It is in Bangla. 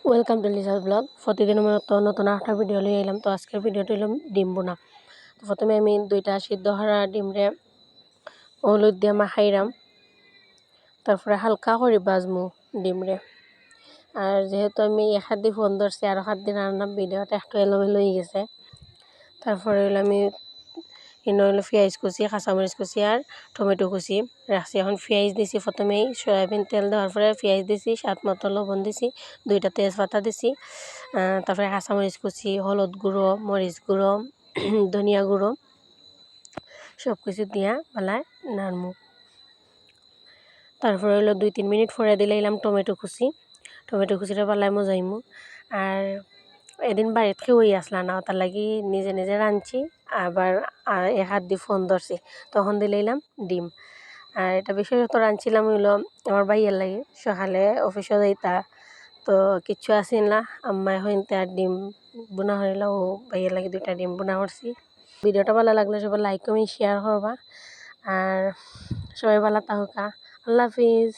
Welcome to লিসাস blog. প্রতিদিনের মতো নতুন একটা ভিডিও লিয়ে এলাম। তো আজকের ভিডিওটা হলো ডিম বোনা। তো প্রথমে আমি 2টা সিদ্ধ হওয়া ডিমরে হলুদ দিয়ে মাখাইলাম, তারপরে হালকা করে বাজমু ডিমরে। আর যেহেতু আমি এক হাত দিয়ে ফোন ধরছি আর এক হাত দিয়ে রান্না, ভিডিওটা একটু এলোমেলো হয়ে গেছে। তারপরে হলো আমি হলো পেঁয়াজ কুচি, কাঁচামরিচ কুচি আর টমেটো কুচি রাখছি। এখন পেঁয়াজ দিছি, প্রথমেই সয়াবিন তেল দেওয়ার পরে পেঁয়াজ দিছি, স্বাদ মতো লবণ দিছি, 2টা তেজপাতা দিছি, তারপরে কাঁচামরিচ কুচি, হলুদ গুঁড়ো, মরিচ গুঁড়ো, ধনিয়া গুঁড়ো সব কিছু দিয়া বেলায় নাড়মু। তারপরে হলো 2-3 মিনিট পরে দিলাম টমেটো কুচিটা বেলায় মজাইমু। আর এদিন বাড়িত খেয়েই আসলা না, তার লাগি নিজে নিজে রাঁধছি, আবার এক হাত দিয়ে ফোন ধরছি। তখন দিলাম ডিম। আর এটা বিশেষত রাঁধছিলাম হইলো আমার ভাইয়ের লাগে, সকালে অফিসে যাইতা, তো কিচ্ছু আসিল না, আম্মা এখন তার ডিম বোনা হইল, ও ভাইয়ের লাগে 2টা ডিম বোনা করছি। ভিডিওটা ভালো লাগলে সবাই লাইক কমেন্ট শেয়ার করবা, আর সবাই ভালো থাকুকা। আল্লাহ হাফিজ।